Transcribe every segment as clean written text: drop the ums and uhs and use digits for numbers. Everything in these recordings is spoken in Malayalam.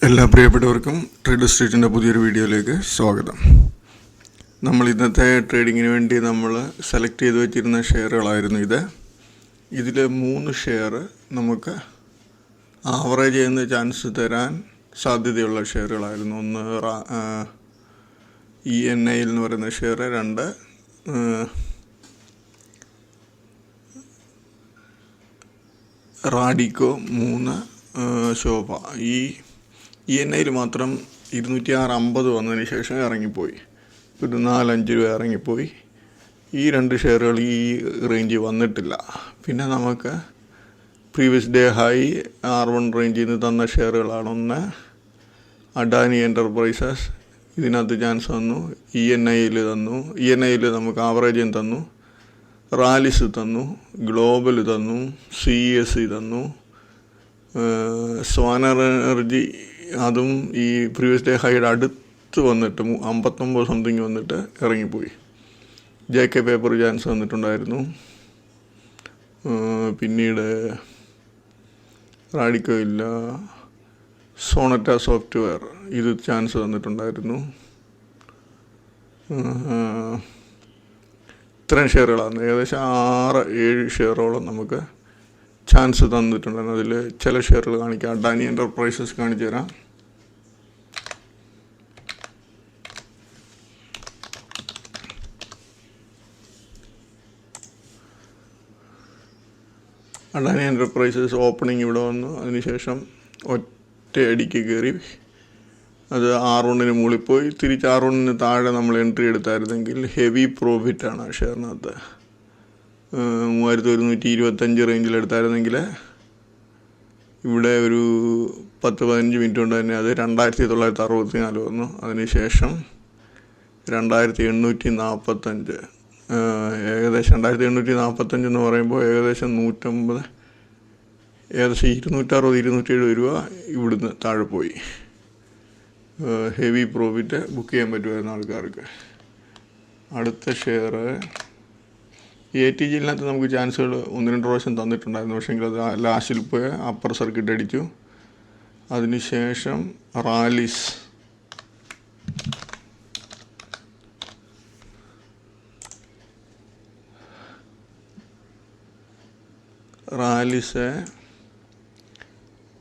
എല്ലാ പ്രിയപ്പെട്ടവർക്കും ട്രേഡ് സ്ട്രീറ്റിൻ്റെ പുതിയൊരു വീഡിയോയിലേക്ക് സ്വാഗതം. നമ്മൾ ഇന്നത്തെ ട്രേഡിങ്ങിന് വേണ്ടി നമ്മൾ സെലക്ട് ചെയ്ത് വെച്ചിരുന്ന ഷെയറുകളായിരുന്നു ഇതിൽ 3 ഷെയർ നമുക്ക് ആവറേജ് ചെയ്യുന്ന ചാൻസ് തരാൻ സാധ്യതയുള്ള ഷെയറുകളായിരുന്നു. ഒന്ന് ENI എന്ന് പറയുന്ന ഷെയർ, 2 റാഡിക്കോ, 3 ശോഭ. ഈ ENI മാത്രം 250 വന്നതിന് ശേഷം ഇറങ്ങിപ്പോയി, ഒരു 4-5 രൂപ ഇറങ്ങിപ്പോയി. ഈ 2 ഷെയറുകൾ ഈ റേഞ്ച് വന്നിട്ടില്ല. പിന്നെ നമുക്ക് പ്രീവിയസ് ഡേ ഹൈ R1 റേഞ്ചിൽ നിന്ന് തന്ന ഷെയറുകളാണ്. ഒന്ന് അഡാനി എൻ്റർപ്രൈസസ്, ഇതിനകത്ത് ചാൻസ് തന്നു. ENI തന്നു. ENI നമുക്ക് തന്നു. റാലിസ് തന്നു, ഗ്ലോബൽ തന്നു, CSE തന്നു, സ്വാനർ എനർജി അതും ഈ പ്രീവിയസ് ഡേ ഹൈയുടെ അടുത്ത് വന്നിട്ട് 59 സംതിങ് വന്നിട്ട് ഇറങ്ങിപ്പോയി. JK പേപ്പർ ചാൻസ് വന്നിട്ടുണ്ടായിരുന്നു. പിന്നീട് റാഡിക്കോ ഇല്ല. സോണറ്റ സോഫ്റ്റ്വെയർ, ഇത് ചാൻസ് തന്നിട്ടുണ്ടായിരുന്നു. ഇത്രയും ഷെയറുകളാണ്, ഏകദേശം 6-7 ഷെയറോളം നമുക്ക് ചാൻസ് തന്നിട്ടുണ്ടായിരുന്നു. അതിൽ ചില ഷെയറുകൾ കാണിക്കാം. അഡാനി എൻ്റർപ്രൈസസ് കാണിച്ചു തരാം. അഡാനി എൻ്റർപ്രൈസസ് ഓപ്പണിംഗ് ഇവിടെ വന്നു, അതിനുശേഷം ഒറ്റയടിക്ക് കയറി അത് R1 മുകളിൽ പോയി. തിരിച്ച് R1 താഴെ നമ്മൾ എൻട്രി എടുത്തായിരുന്നെങ്കിൽ ഹെവി പ്രോഫിറ്റാണ് ആ ഷെയറിനകത്ത്. 3125 റേഞ്ചിൽ എടുത്തായിരുന്നെങ്കിൽ ഇവിടെ ഒരു 10-15 മിനിറ്റ് കൊണ്ട് തന്നെ അത് 2964 വന്നു. അതിനുശേഷം 2845, ഏകദേശം 2845 എന്ന് പറയുമ്പോൾ ഏകദേശം 150, ഏകദേശം 260-270 രൂപ ഇവിടുന്ന് താഴെ പോയി. ഹെവി പ്രോഫിറ്റ് ബുക്ക് ചെയ്യാൻ പറ്റുമായിരുന്നു ആൾക്കാർക്ക്. അടുത്ത ഷെയർ ATGയിനകത്ത് നമുക്ക് ചാൻസുകൾ 1-2 പ്രാവശ്യം തന്നിട്ടുണ്ടായിരുന്നു. പക്ഷേങ്കിൽ അത് ലാസ്റ്റിൽ പോയി അപ്പർ സർക്യൂട്ട് അടിച്ചു. അതിനുശേഷം റാലിസ്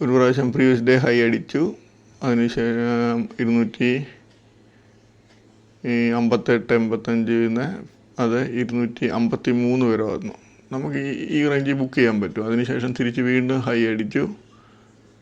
ഒരു പ്രാവശ്യം പ്രീവിയസ് ഡേ ഹൈ അടിച്ചു. അതിനുശേഷം 258-85 അത് 253 വരെ വന്നു. നമുക്ക് ഈ റേഞ്ചിൽ ബുക്ക് ചെയ്യാൻ പറ്റും. അതിനുശേഷം തിരിച്ച് വീണ്ടും ഹൈ അടിച്ചു,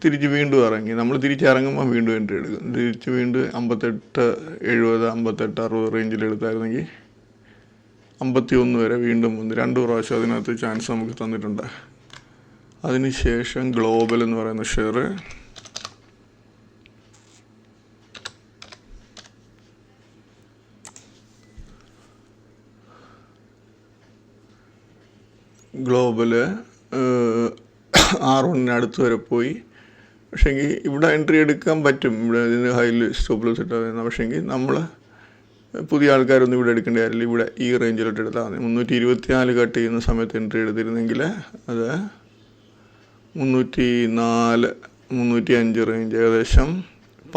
തിരിച്ച് വീണ്ടും ഇറങ്ങി. നമ്മൾ തിരിച്ചിറങ്ങുമ്പോൾ വീണ്ടും എൻട്രി എടുക്കും. തിരിച്ച് വീണ്ടും 58-70, 58-60 റേഞ്ചിൽ എടുത്തായിരുന്നെങ്കിൽ 51 വരെ വീണ്ടും വന്നു. 2 പ്രാവശ്യം അതിനകത്ത് ചാൻസ് നമുക്ക് തന്നിട്ടുണ്ട്. അതിനുശേഷം ഗ്ലോബൽ എന്ന് പറയുന്ന ഷെയർ, R1 അടുത്ത് വരെ പോയി. പക്ഷേങ്കിൽ ഇവിടെ എൻട്രി എടുക്കാൻ പറ്റും. ഇവിടെ ഇതിന് ഹൈയിൽ സ്റ്റോപ്പ് ലോസ് ഇട്ടാൽ. പക്ഷേങ്കിൽ നമ്മൾ പുതിയ ആൾക്കാരൊന്നും ഇവിടെ എടുക്കേണ്ട കാര്യമില്ല. ഇവിടെ ഈ റേഞ്ചിലോട്ട് എടുത്താൽ മതി. 324 കട്ട് ചെയ്യുന്ന സമയത്ത് എൻട്രി എടുത്തിരുന്നെങ്കിൽ അത് 304, 305 റേഞ്ച്, ഏകദേശം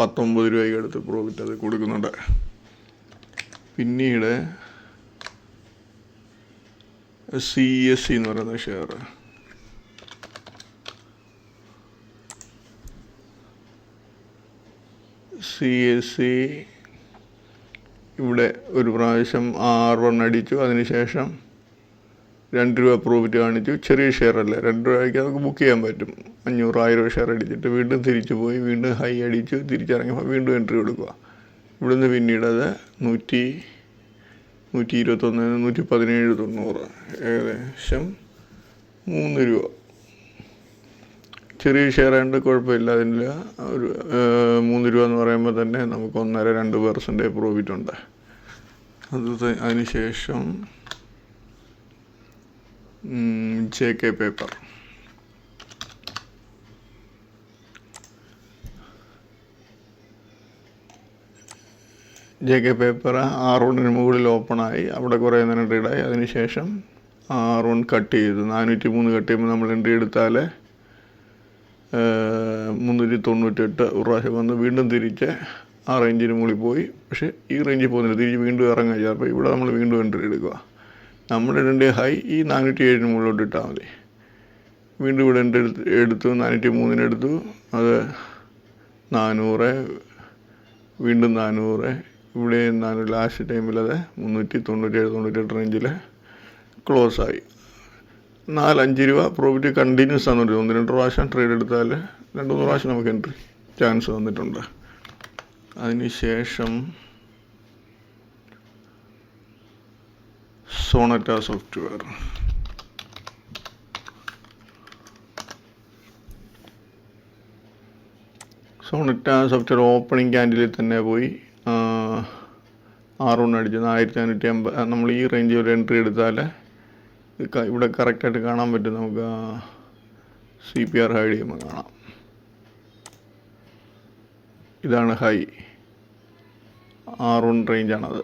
19 രൂപയ്ക്ക് അടുത്ത് പ്രോഫിറ്റ് അത് കൊടുക്കുന്നുണ്ട്. പിന്നീട് CSE എന്ന് പറയുന്ന ഷെയർ, CSE ഇവിടെ ഒരു പ്രാവശ്യം R1 അടിച്ചു. അതിനുശേഷം 2 രൂപ പ്രോഫിറ്റ് കാണിച്ചു. ചെറിയ ഷെയർ അല്ലേ, 2 രൂപയ്ക്ക് നമുക്ക് ബുക്ക് ചെയ്യാൻ പറ്റും. 500-1000 ഷെയർ അടിച്ചിട്ട് വീണ്ടും തിരിച്ചു പോയി, വീണ്ടും ഹൈ അടിച്ചു, തിരിച്ചിറങ്ങിയപ്പോൾ വീണ്ടും എൻട്രി കൊടുക്കുക. ഇവിടുന്ന് പിന്നീട് അത് 121, 117-90, ഏകദേശം 3 രൂപ. ചെറിയ ഷെയർ ആയതുകൊണ്ട് കുഴപ്പമില്ല. അതിൽ ഒരു 3 രൂപ എന്ന് പറയുമ്പോൾ തന്നെ നമുക്ക് 1.5-2% പ്രോഫിറ്റ് ഉണ്ട്. അതിനുശേഷം JK പേപ്പർ, R1 മുകളിൽ ഓപ്പണായി, അവിടെ കുറേ നേരം ട്രേഡായി. അതിനുശേഷം R1 കട്ട് ചെയ്തു. 403 കട്ട് ചെയ്യുമ്പോൾ നമ്മൾ എൻട്രി എടുത്താൽ 398 ഒരു പ്രാവശ്യം വന്ന് വീണ്ടും തിരിച്ച് ആ റേഞ്ചിന് മുകളിൽ പോയി. പക്ഷേ ഈ റേഞ്ചിൽ പോകുന്നില്ല, തിരിച്ച് വീണ്ടും ഇറങ്ങുക ചെയ്യുക. അപ്പോൾ ഇവിടെ നമ്മൾ വീണ്ടും എൻട്രി എടുക്കുക. നമ്മൾ ഇടേണ്ട ഹൈ ഈ 407 മുകളിലോട്ട് ഇട്ടാൽ മതി. വീണ്ടും ഇവിടെ എടുത്തു 403 എടുത്തു, അത് 400, വീണ്ടും 400, ഇവിടെ 400. ലാസ്റ്റ് ടൈമിൽ അത് 397-98 റേഞ്ചിൽ ക്ലോസ് ആയി. 4-5 രൂപ പ്രോഫിറ്റ് കണ്ടിന്യൂസ് ആണ്. 1-2 പ്രാവശ്യം ട്രേഡ് എടുത്താൽ 2-3 പ്രാവശ്യം നമുക്ക് എൻട്രി ചാൻസ് വന്നിട്ടുണ്ട്. അതിനുശേഷം Sonet software. Sonet software opening ക്യാൻഡിലിൽ തന്നെ പോയി 6 അടിച്ചത് 1550. നമ്മൾ ഈ റേഞ്ചിൽ ഒരു എൻട്രി എടുത്താൽ ഇവിടെ കറക്റ്റായിട്ട് കാണാൻ പറ്റും. നമുക്ക് CPR ഹൈ ചെയ്യുമ്പോൾ കാണാം. ഇതാണ് ഹൈ, 6 റേഞ്ചാണത്.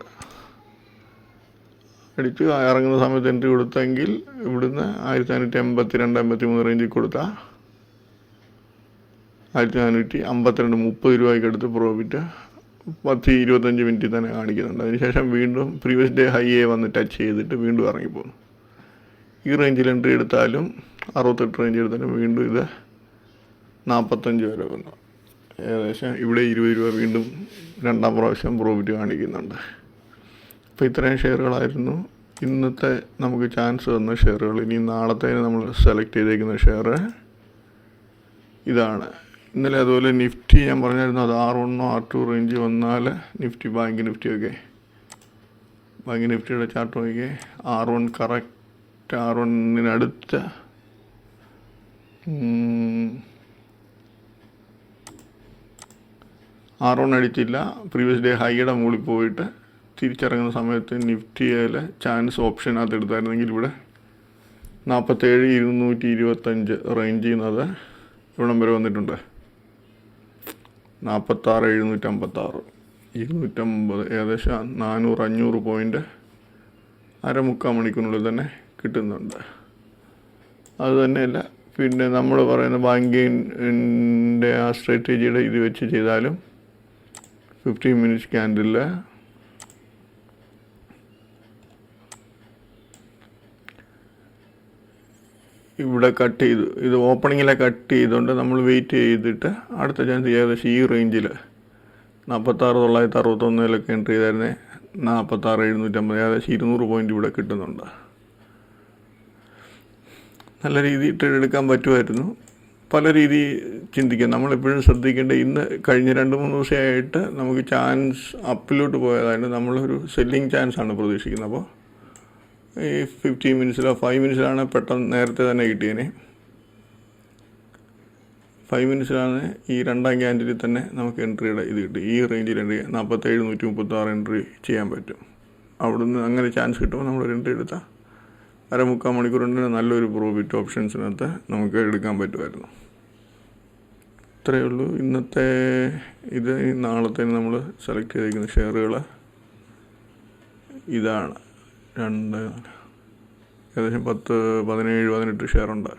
അടിച്ച് ഇറങ്ങുന്ന സമയത്ത് എൻട്രി കൊടുത്തെങ്കിൽ ഇവിടുന്ന് 1582-83 റേഞ്ചിൽ കൊടുത്താൽ 1452 30 രൂപയ്ക്ക് അടുത്ത് പ്രോഫിറ്റ് 10-25 മിനിറ്റിൽ തന്നെ കാണിക്കുന്നുണ്ട്. അതിനുശേഷം വീണ്ടും പ്രീവിയസ് ഡേ ഹൈയെ വന്ന് ടച്ച് ചെയ്തിട്ട് വീണ്ടും ഇറങ്ങിപ്പോകുന്നു. ഈ റേഞ്ചിൽ എൻട്രി എടുത്താലും 68 റേഞ്ച് എടുത്താലും വീണ്ടും ഇത് 45 വരെ വന്നു. ഏകദേശം ഇവിടെ 20 രൂപ വീണ്ടും രണ്ടാം പ്രാവശ്യം പ്രോഫിറ്റ് കാണിക്കുന്നുണ്ട്. അപ്പോൾ ഇത്രയും ഷെയറുകളായിരുന്നു ഇന്നത്തെ നമുക്ക് ചാൻസ് തന്ന ഷെയറുകൾ. ഇനി നാളത്തേന് നമ്മൾ സെലക്ട് ചെയ്തേക്കുന്ന ഷെയർ ഇതാണ്. ഇന്നലെ അതുപോലെ നിഫ്റ്റി ഞാൻ പറഞ്ഞായിരുന്നു, അത് R1 R2 റേഞ്ച് വന്നാൽ നിഫ്റ്റി ബാങ്ക് നിഫ്റ്റിയൊക്കെ ബാങ്ക് നിഫ്റ്റിയുടെ ചാർട്ട് നോക്കിയേ. R1 കറക്റ്റ് R1-അടുത്ത R1 അടിച്ചില്ല. പ്രീവിയസ് ഡേ ഹൈയുടെ മുകളിൽ പോയിട്ട് തിരിച്ചിറങ്ങുന്ന സമയത്ത് നിഫ്റ്റിയിലെ ചാൻസ് ഓപ്ഷനകത്ത് എടുത്തായിരുന്നെങ്കിൽ ഇവിടെ 47-225 റേഞ്ചിൽ നിന്നത് ഇവിടം വരെ വന്നിട്ടുണ്ട്. 46-756 250, ഏകദേശം 400-500 പോയിൻ്റ് അരമുക്കാൽ മണിക്കൂറിനുള്ളിൽ തന്നെ കിട്ടുന്നുണ്ട്. അതുതന്നെയല്ല, പിന്നെ നമ്മൾ പറയുന്ന ബാങ്കിൻ്റെ ആ സ്ട്രാറ്റജിയുടെ ഇത് വെച്ച് ചെയ്താലും 15 മിനിറ്റ്സ് ക്യാൻഡിൽ ഇവിടെ കട്ട് ചെയ്തു. ഇത് ഓപ്പണിങ്ങിലെ കട്ട് ചെയ്തുകൊണ്ട് നമ്മൾ വെയിറ്റ് ചെയ്തിട്ട് അടുത്ത ചാൻസ് ഏകദേശം ഈ റേഞ്ചിൽ 46,961 എൻട്രി ചെയ്തായിരുന്നേ 46,750, ഏകദേശം 200 പോയിൻ്റ് ഇവിടെ കിട്ടുന്നുണ്ട്. നല്ല രീതിയിൽ ട്രേഡ് എടുക്കാൻ പറ്റുമായിരുന്നു. പല രീതി ചിന്തിക്കാം. നമ്മളെപ്പോഴും ശ്രദ്ധിക്കേണ്ട, ഇന്ന് കഴിഞ്ഞ 2-3 ദിവസമായിട്ട് നമുക്ക് ചാൻസ് അപ്പിലോട്ട് പോയതായിട്ട് നമ്മളൊരു സെല്ലിങ് ചാൻസാണ് പ്രതീക്ഷിക്കുന്നത്. അപ്പോൾ ഈ 15 മിനിറ്റ്സിലോ 5 മിനിറ്റ്സിലാണ് പെട്ടെന്ന് നേരത്തെ തന്നെ കിട്ടിയേനെ. 5 മിനിറ്റ്സിലാണ് ഈ രണ്ടാം ക്യാൻഡിലിൽ തന്നെ നമുക്ക് എൻട്രിയുടെ ഇത് കിട്ടി. ഈ റേഞ്ചിൽ എൻട്രി 47-136 എൻട്രി ചെയ്യാൻ പറ്റും. അവിടുന്ന് അങ്ങനെ ചാൻസ് കിട്ടുമ്പോൾ നമ്മളൊരു എൻട്രി എടുത്താൽ അരമുക്കാൽ മണിക്കൂറിൻ്റെ നല്ലൊരു പ്രോഫിറ്റ് ഓപ്ഷൻസിനകത്ത് നമുക്ക് എടുക്കാൻ പറ്റുമായിരുന്നു. ഇത്രയേ ഉള്ളൂ ഇന്നത്തെ ഇത്. നാളത്തെ നമ്മൾ സെലക്ട് ചെയ്തിരിക്കുന്ന ഷെയറുകൾ ഇതാണ്. ഏകദേശം 17-18 ഷെയറുണ്ട്.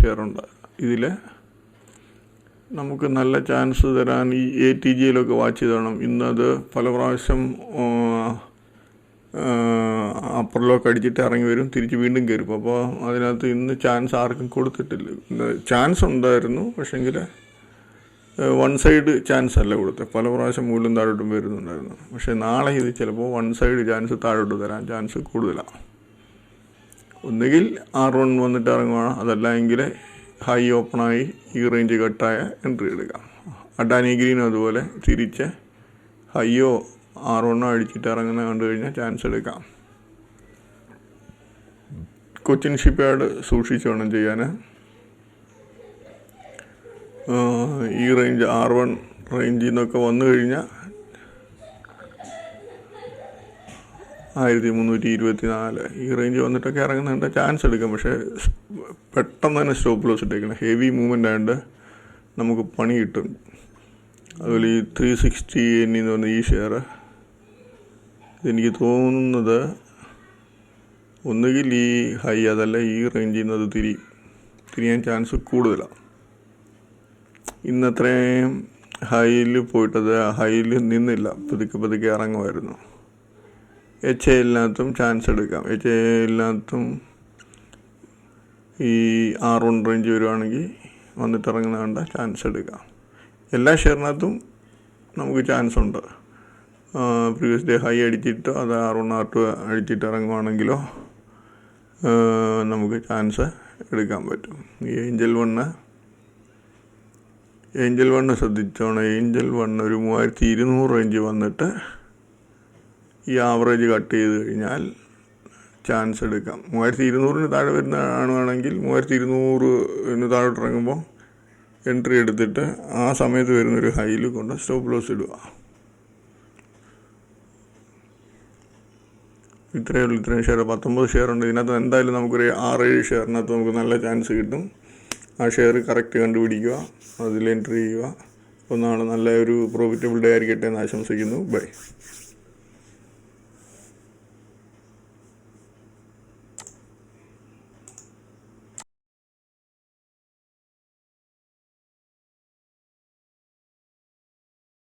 ഷെയറുണ്ട്. ഇതിൽ നമുക്ക് നല്ല ചാൻസ് തരാൻ ഈ ATGയിലൊക്കെ വാച്ച് ചെയ്ത് വേണം. ഇന്നത് പല പ്രാവശ്യം അപ്പർ ലോക്ക് അടിച്ചിട്ട് ഇറങ്ങി വരും, തിരിച്ച് വീണ്ടും കയറും. അപ്പോൾ അതിനകത്ത് ഇന്ന് ചാൻസ് ആർക്കും കൊടുത്തിട്ടില്ല. ചാൻസ് ഉണ്ടായിരുന്നു, പക്ഷേങ്കിൽ വൺ സൈഡ് ചാൻസ് അല്ല കൊടുത്തത്. പല പ്രാവശ്യം മുകളിലും താഴോട്ടും വരുന്നുണ്ടായിരുന്നു. പക്ഷേ നാളെ ഇത് ചിലപ്പോൾ വൺ സൈഡ് ചാൻസ് താഴോട്ട് തരാൻ ചാൻസ് കൂടുതലാണ്. ഒന്നുകിൽ R1 വന്നിട്ട് ഇറങ്ങുകയാണ്, അതല്ല എങ്കിൽ ഹൈ ഓപ്പണായി ഈ റേഞ്ച് കട്ടായ എൻട്രി എടുക്കാം. അഡാനി ഗ്രീനും അതുപോലെ തിരിച്ച് ഹൈയോ R1 അടിച്ചിട്ട് ഇറങ്ങുന്ന കണ്ടു കഴിഞ്ഞാൽ ചാൻസ് എടുക്കാം. കൊച്ചിൻ ഷിപ്പ്യാർഡ് സൂക്ഷിച്ച് വേണം ചെയ്യാൻ. ഈ റേഞ്ച് R1 റേഞ്ചിൽ നിന്നൊക്കെ വന്നു കഴിഞ്ഞാൽ 1324 ഈ റേഞ്ച് വന്നിട്ടൊക്കെ ഇറങ്ങുന്നുണ്ട്, ചാൻസ് എടുക്കാം. പക്ഷേ പെട്ടെന്ന് തന്നെ സ്റ്റോപ്പ് ലോസ് ഇട്ടേക്കണം. ഹെവി മൂവ്മെൻ്റ് ആയതുകൊണ്ട് നമുക്ക് പണി കിട്ടും. അതുപോലെ ഈ 360 എന്ന് പറഞ്ഞ ഈ ഷെയർ, ഇതെനിക്ക് തോന്നുന്നത് ഒന്നുകിൽ ഈ ഹൈ അതല്ല ഈ റേഞ്ചിൽ നിന്ന് അത് തിരിയാൻ ചാൻസ് കൂടുതലാണ്. ഇന്നത്രയും ഹൈയിൽ പോയിട്ടത് ഹൈയിൽ നിന്നില്ല, പതുക്കെ ഇറങ്ങുമായിരുന്നു. എച്ച് എ എല്ലാത്തും ചാൻസ് എടുക്കാം. എച്ച് എ എല്ലാത്തും ഈ R1 റേഞ്ച് വരുവാണെങ്കിൽ വന്നിട്ട് ഇറങ്ങുന്ന കണ്ട ചാൻസ് എടുക്കാം. എല്ലാ ഷെയറിനകത്തും നമുക്ക് ചാൻസ് ഉണ്ട്. പ്രീവിയസ് ഡേ ഹൈ അടിച്ചിട്ടോ അത് R1 R2 അടിച്ചിട്ട് ഇറങ്ങുവാണെങ്കിലോ നമുക്ക് ചാൻസ് എടുക്കാൻ പറ്റും. ഈ ഏഞ്ചൽ വണ്ണ് ശ്രദ്ധിച്ചോണം. ഏഞ്ചൽ വണ്ണ് ഒരു 3200 റേഞ്ച് വന്നിട്ട് ഈ ആവറേജ് കട്ട് ചെയ്ത് കഴിഞ്ഞാൽ ചാൻസ് എടുക്കാം. 3200 താഴെ വരുന്നതാണെങ്കിൽ 3200 താഴോട്ട് ഇറങ്ങുമ്പോൾ എൻട്രി എടുത്തിട്ട് ആ സമയത്ത് വരുന്നൊരു ഹൈയിൽ കൊണ്ട് സ്റ്റോപ്പ് ലോസ് ഇടുക. ഇത്രയും ഷെയർ 19 ഷെയർ ഉണ്ട്. ഇതിനകത്ത് എന്തായാലും നമുക്കൊരു 6-7 ഷെയറിനകത്ത് നമുക്ക് നല്ല ചാൻസ് കിട്ടും. ആ ഷെയർ കറക്റ്റ് കണ്ടുപിടിക്കുക, അതിൽ എൻട്രി ചെയ്യുക. അപ്പോൾ നാളെ നല്ല ഒരു പ്രോഫിറ്റബിൾ ഡേ ആയിരിക്കട്ടെ എന്ന് ആശംസിക്കുന്നു. ബൈ.